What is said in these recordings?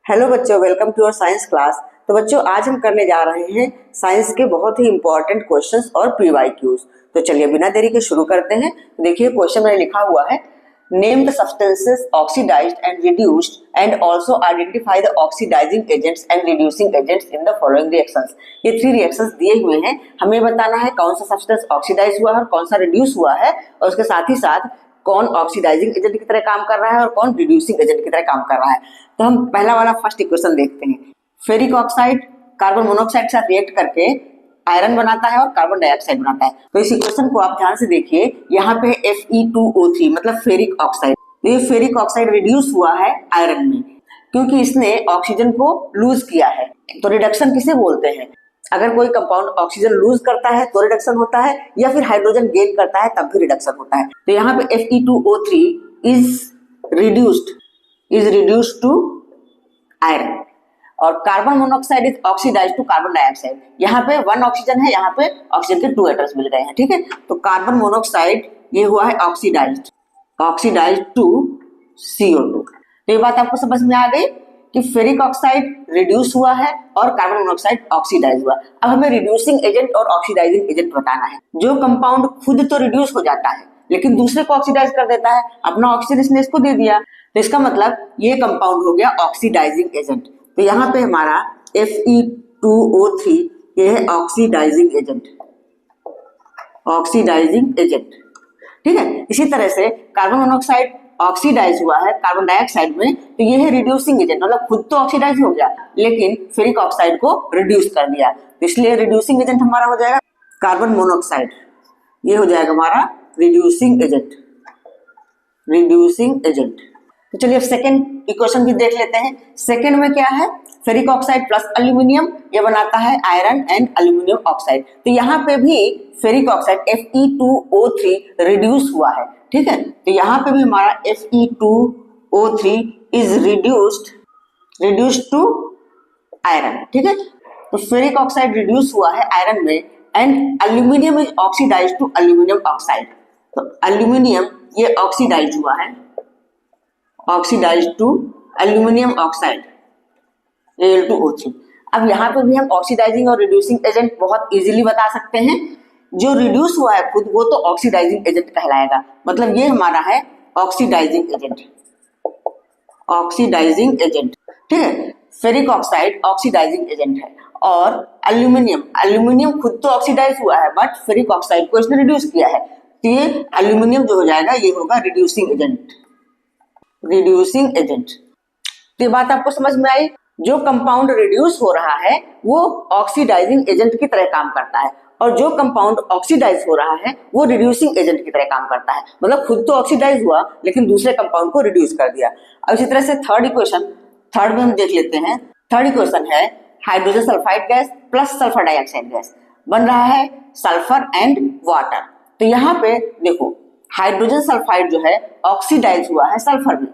Hello बच्चों, welcome to our science class. तो बच्चों, आज हम करने जा रहे हैं साइंस के बहुत ही इंपॉर्टेंट क्वेश्चंस और पीवाईक्यूज। तो चलिए बिना देरी के शुरू करते हैं। देखिए क्वेश्चन में लिखा हुआ है, name the substances oxidised and reduced and also identify the oxidising agents and reducing agents in the following reactions. ये 3 रिएक्शंस दिए हुए हैं, हमें बताना है कौन सा सब्सटेंस ऑक्सीडाइज हुआ है और कौन सा रिड्यूस हुआ है, और उसके साथ ही साथ कौन ऑक्सीडाइजिंग एजेंट की तरह काम कर रहा है और कौन रिड्यूसिंग एजेंट की तरह काम कर रहा है। तो हम पहला वाला फर्स्ट इक्वेशन देखते हैं। फेरिक ऑक्साइड कार्बन मोनोऑक्साइड के साथ रिएक्ट करके आयरन बनाता है और कार्बन डाइऑक्साइड बनाता है। तो इस इक्वेशन को आप ध्यान से देखिए, यहाँ पे Fe2O3 मतलब फेरिक ऑक्साइड। तो ये फेरिक ऑक्साइड रिड्यूस हुआ है आयरन में क्योंकि इसने ऑक्सीजन को लूज किया है। तो रिडक्शन किसे बोलते हैं? अगर कोई कंपाउंड ऑक्सीजन लूज करता है तो रिडक्शन होता है, या फिर हाइड्रोजन गेन करता है तब भी रिडक्शन होता है। तो यहाँ पे Fe2O3 is reduced to iron और carbon monoxide is oxidised to carbon dioxide. यहाँ पे 1 ऑक्सीजन है, यहाँ पे ऑक्सीजन के 2 एटम्स मिल गए हैं। ठीक है, तो कार्बन मोनोऑक्साइड ये हुआ है ऑक्सीडाइज्ड टू CO2। तो ये बात आपको समझ में आ गई कि फेरिक ऑक्साइड रिड्यूस हुआ है और कार्बन मोनोऑक्साइड ऑक्सीडाइज हुआ। अब हमें रिड्यूसिंग एजेंट और ऑक्सीडाइजिंग एजेंट बताना है। जो कंपाउंड खुद तो रिड्यूस हो जाता है लेकिन दूसरे को ऑक्सीडाइज कर देता है, अपना ऑक्सीजन इसने इसको दे दिया, तो इसका मतलब ये कंपाउंड हो गया ऑक्सीडाइजिंग एजेंट। तो यहाँ पे हमारा Fe2O3 ये है ऑक्सीडाइजिंग एजेंट। ठीक है, इसी तरह से कार्बन मोनोऑक्साइड ऑक्सीडाइज हुआ है कार्बन डाइऑक्साइड में, तो ये है रिड्यूसिंग एजेंट, मतलब खुद तो ऑक्सीडाइज हो गया लेकिन फेरिक ऑक्साइड को रिड्यूस कर दिया, तो इसलिए रिड्यूसिंग एजेंट हमारा हो जाएगा कार्बन मोनोऑक्साइड। ये हो जाएगा हमारा रिड्यूसिंग एजेंट। तो चलिए अब सेकंड इक्वेशन भी देख लेते हैं। सेकंड में क्या है, फेरिक ऑक्साइड प्लस एल्यूमिनियम ये बनाता है आयरन एंड एल्यूमिनियम ऑक्साइड। तो यहाँ पे भी फेरिक ऑक्साइड Fe2O3 रिड्यूस हुआ है। ठीक है, तो यहाँ पे भी हमारा Fe2O3 is reduced to iron. ठीक है, तो फेरिक ऑक्साइड रिड्यूस हुआ है आयरन में and aluminium is oxidised to aluminium oxide. तो एल्यूमिनियम ये ऑक्सीडाइज हुआ है, oxidised to aluminium oxide Al2O3। अब यहाँ पे भी हम ऑक्सीडाइजिंग और रिड्यूसिंग एजेंट बहुत इजीली बता सकते हैं। जो रिड्यूस हुआ है खुद वो तो ऑक्सीडाइजिंग एजेंट कहलाएगा, मतलब ये हमारा है ऑक्सीडाइजिंग एजेंट। ठीक है, फेरिक ऑक्साइड ऑक्सीडाइजिंग एजेंट है और एल्यूमिनियम खुद तो ऑक्सीडाइज हुआ है बट फेरिक ऑक्साइड को इसने रिड्यूस किया है, तो ये एल्यूमिनियम जो हो जाएगा ये होगा रिड्यूसिंग एजेंट। तो ये बात आपको समझ में आई, जो कंपाउंड रिड्यूस हो रहा है वो ऑक्सीडाइजिंग एजेंट की तरह काम करता है और जो कंपाउंड ऑक्सीडाइज हो रहा है वो रिड्यूसिंग एजेंट की तरह काम करता है, मतलब खुद तो ऑक्सीडाइज हुआ लेकिन दूसरे कंपाउंड को रिड्यूस कर दिया। अब इसी तरह से थर्ड में हम देख लेते हैं। थर्ड इक्वेशन है hydrogen sulphide gas plus sulphur dioxide gas, बन रहा है सल्फर एंड वाटर। तो यहाँ पे देखो हाइड्रोजन सल्फाइड जो है ऑक्सीडाइज हुआ है सल्फर में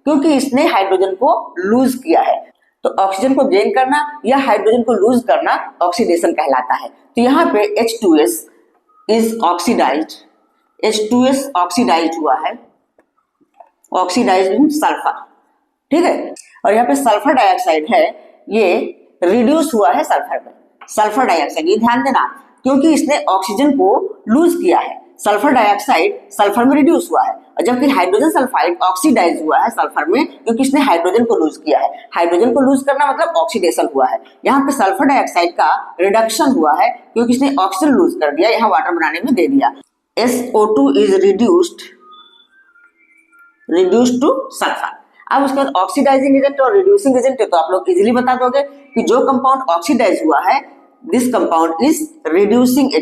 क्योंकि इसने हाइड्रोजन को लूज किया है। तो ऑक्सीजन को गेन करना या हाइड्रोजन को लूज करना ऑक्सीडेशन कहलाता है। तो यहाँ पे H2S इज ऑक्सीडाइज्ड हुआ है, ऑक्सीडाइज्ड इन सल्फर। ठीक है, और यहाँ पे सल्फर डाइऑक्साइड है ये रिड्यूस हुआ है सल्फर में। सल्फर डाइऑक्साइड ये ध्यान देना क्योंकि इसने ऑक्सीजन को लूज किया है, सल्फर डाइऑक्साइड सल्फर में रिड्यूस हुआ है, और जबकि हाइड्रोजन सल्फाइड ऑक्सीडाइज हुआ है सल्फर में क्योंकि इसने हाइड्रोजन को लूज किया है। हाइड्रोजन को लूज करना मतलब ऑक्सीडेशन हुआ है। यहाँ पे सल्फर डाइऑक्साइड का रिडक्शन हुआ है क्योंकि इसने ऑक्सीजन लूज कर दिया, यहाँ वाटर बनाने में दे दिया। SO2 is reduced two sulphur. अब उसके बाद ऑक्सीडाइजिंग एजेंट और रिड्यूसिंग एजेंट है, तो आप लोग इजीली बता दोगे कि जो कंपाउंड ऑक्सीडाइज हुआ है this compound is reducing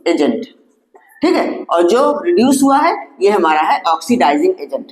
agent. ठीक है, और जो रिड्यूस हुआ है ये हमारा है ऑक्सीडाइजिंग एजेंट।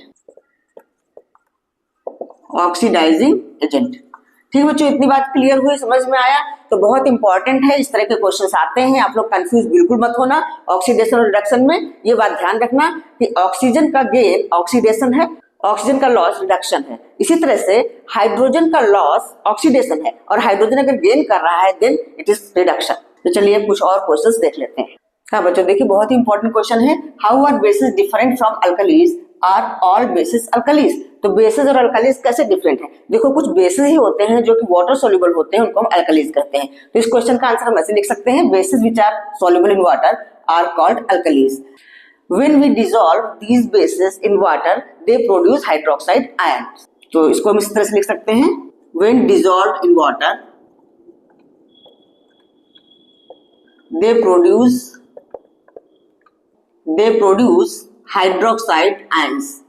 ठीक है बच्चों, इतनी बात क्लियर हुई, समझ में आया? तो बहुत इंपॉर्टेंट है, इस तरह के क्वेश्चंस आते हैं, आप लोग कंफ्यूज बिल्कुल मत होना ऑक्सीडेशन और रिडक्शन में। ये बात ध्यान रखना कि ऑक्सीजन का गेन ऑक्सीडेशन है, ऑक्सीजन का लॉस रिडक्शन है। इसी तरह से हाइड्रोजन का लॉस ऑक्सीडेशन है और हाइड्रोजन अगर गेन कर रहा है देन इट इज रिडक्शन। तो चलिए कुछ और क्वेश्चंस देख लेते हैं। हाँ बच्चों देखिए, बहुत ही इंपॉर्टेंट क्वेश्चन है, how are bases different from alkalis are all bases alkalis. तो बेसिस और अल्कालीज कैसे डिफरेंट है? देखो कुछ बेसिस ही होते हैं जो कि वाटर सोल्यूबल होते हैं, उनको हम अल्कालीज कहते हैं। तो इस क्वेश्चन का आंसर हम ऐसे लिख सकते हैं, bases which are soluble in water are called alkalis. When we dissolve these bases in water, they produce hydroxide ions. तो इसको हम इस तरह से लिख सकते हैं, when dissolved in water, they produce hydroxide ions.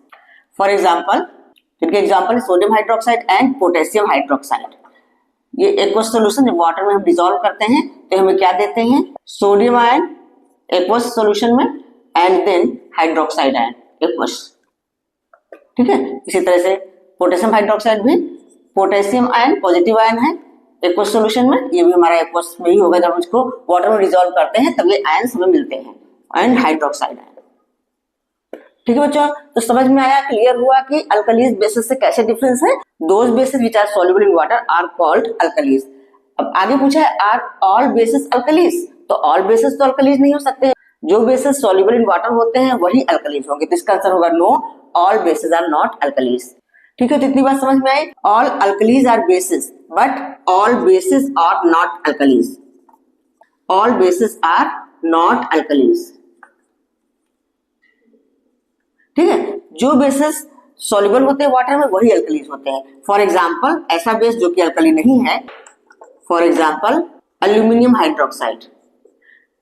For example, इनके example sodium hydroxide and potassium hydroxide. ये एक्वस सोल्यूशन जब वाटर में हम डिसॉल्व करते हैं तो हमें क्या देते हैं, सोडियम आयन एक्वस सोल्यूशन में and then hydroxide ion aqueous. ठीक है, इसी तरह से पोटेशियम हाइड्रोक्साइड भी पोटेशियम आयन पॉजिटिव आयन है एक्वस सॉल्यूशन में, ये भी हमारा एक्वस में ही होगा। जब हम इसको वाटर में डिसॉल्व करते हैं तब ये आयन्स हमें मिलते हैं एंड हाइड्रोक्साइड आयन। ठीक है बच्चों, तो समझ में आया, क्लियर हुआ कि अल्कलीज बेसिस से कैसे डिफरेंस है। Those bases which are soluble in water are called alkalis. अब आगे पूछा है आर ऑल बेसिस अल्कलीज, तो ऑल बेसिस तो अल्कलीज नहीं हो सकते, जो बेसिस सॉल्युबल इन वाटर होते हैं वही अल्कलीज होंगे। तो इसका आंसर होगा no, all bases are not alkalis. ठीक है, तो इतनी बात समझ में आई। All alkalis are bases but all bases are not alkalis. All bases are not alkalis. ठीक है, जो बेसिस सॉल्युबल होते हैं वाटर में वही अल्कलीज होते हैं। फॉर एग्जाम्पल ऐसा बेस जो कि अल्कली नहीं है, for example aluminium hydroxide.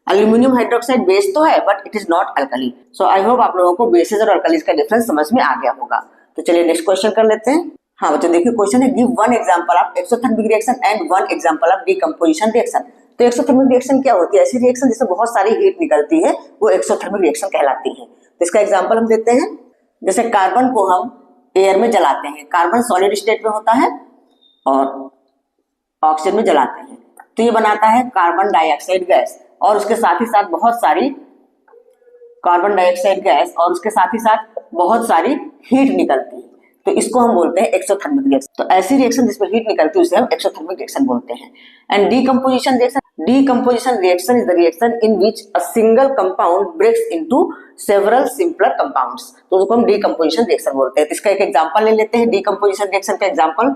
Aluminium hydroxide base तो है but it is not alkali. So I hope आप लोगों को बेसिस और अल्कलीज का डिफरेंस समझ में आ गया होगा। तो चलिए नेक्स्ट क्वेश्चन कर लेते हैं। हाँ बच्चों देखिए, क्वेश्चन है give one example of exothermic reaction and one example of decomposition reaction. तो एक्सोथर्मिक रिएक्शन क्या होती है? ऐसी रिएक्शन जिसमें बहुत सारी हीट निकलती है वो एक्सोथर्मिक रिएक्शन कहलाती है। तो इसका एग्जांपल हम देते हैं, जैसे कार्बन को हम एयर में जलाते हैं, कार्बन सॉलिड स्टेट में होता है और ऑक्सीजन में जलाते हैं तो ये बनाता है कार्बन डाइऑक्साइड गैस, और उसके साथ ही साथ बहुत सारी कार्बन डाइऑक्साइड गैस और उसके साथ ही साथ बहुत सारी हीट निकलती है। तो इसको हम बोलते हैं एक्सोथर्मिक रिएक्शन। तो ऐसी रिएक्शन जिसमें हीट निकलती है उसे हम एक्सोथर्मिक रिएक्शन बोलते हैं। And decomposition reaction, decomposition reaction is the reaction in which a single compound breaks into several simpler compounds. तो उसको हम डीकंपोजिशन रिएक्शन बोलते हैं। तो इसका एक एग्जांपल ले लेते हैं, डीकंपोजिशन रिएक्शन का example.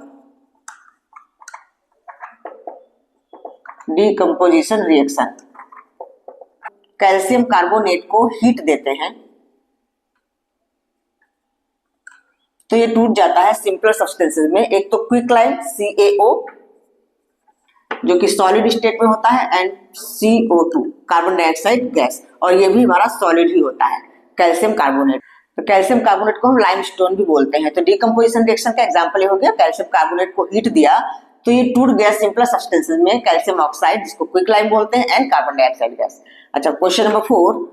Decomposition reaction, calcium carbonate को हीट देते हैं तो ये टूट जाता है सिंपलर सब्सटेंसेस में। एक तो क्विकलाइन CaO जो कि सॉलिड स्टेट में होता है and CO2 carbon dioxide gas, और ये भी हमारा सॉलिड ही होता है कैल्शियम कार्बोनेट। तो कैल्शियम कार्बोनेट को हम लाइमस्टोन भी बोलते हैं। तो डीकंपोजिशन रिएक्शन का एग्जांपल ये हो गया, कैल्शियम कार्बोनेट को हीट दिया तो ये टूट गया सिंपलर सब्सटेंसेस में, कैल्शियम ऑक्साइड जिसको क्विकलाइन बोलते हैं एंड कार्बन डाइऑक्साइड गैस। अच्छा, क्वेश्चन नंबर 4,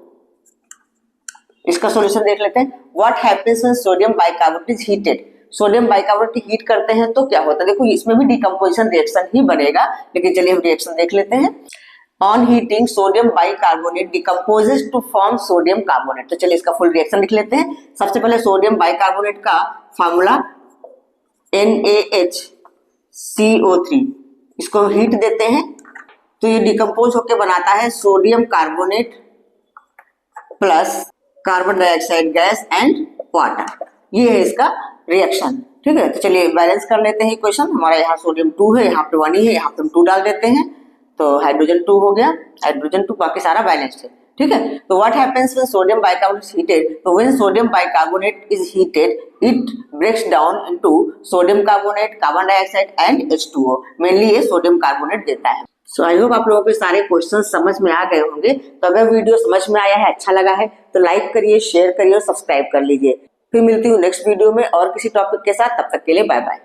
इसका सॉल्यूशन देख लेते हैं। What happens when sodium bicarbonate is heated. Sodium bicarbonate heat करते हैं तो क्या होता है? देखो इसमें भी डीकंपोजिशन रिएक्शन ही बनेगा, लेकिन चलिए हम रिएक्शन देख लेते हैं। On heating sodium bicarbonate decomposes to form sodium carbonate. तो चलिए इसका फुल रिएक्शन लिख लेते हैं। सबसे पहले सोडियम बाइकार्बोनेट का फार्मूला NaHCO3, इसको हीट देते हैं तो ये डिकम्पोज होकर बनाता है sodium carbonate plus carbon dioxide gas and water. ये है इसका रिएक्शन। ठीक है, तो चलिए बैलेंस कर लेते हैं इक्वेशन। हमारा यहाँ सोडियम 2 है, यहाँ पे 1 ही है, यहाँ पे हम 2 डाल देते हैं तो हाइड्रोजन 2 हो गया, हाइड्रोजन 2, बाकी सारा बैलेंस है। ठीक है, तो what happens when sodium bicarbonate is heated. तो when sodium bicarbonate is heated it breaks down into sodium carbonate, carbon dioxide and H2O। Mainly ये सोडियम कार्बोनेट देता है। सो आई होप आप लोगों को सारे क्वेश्चन समझ में आ गए होंगे। तो अगर वीडियो समझ में आया है, अच्छा लगा है तो लाइक करिए, शेयर करिए और सब्सक्राइब कर लीजिए। फिर मिलती हूँ नेक्स्ट वीडियो में और किसी टॉपिक के साथ। तब तक के लिए बाय बाय।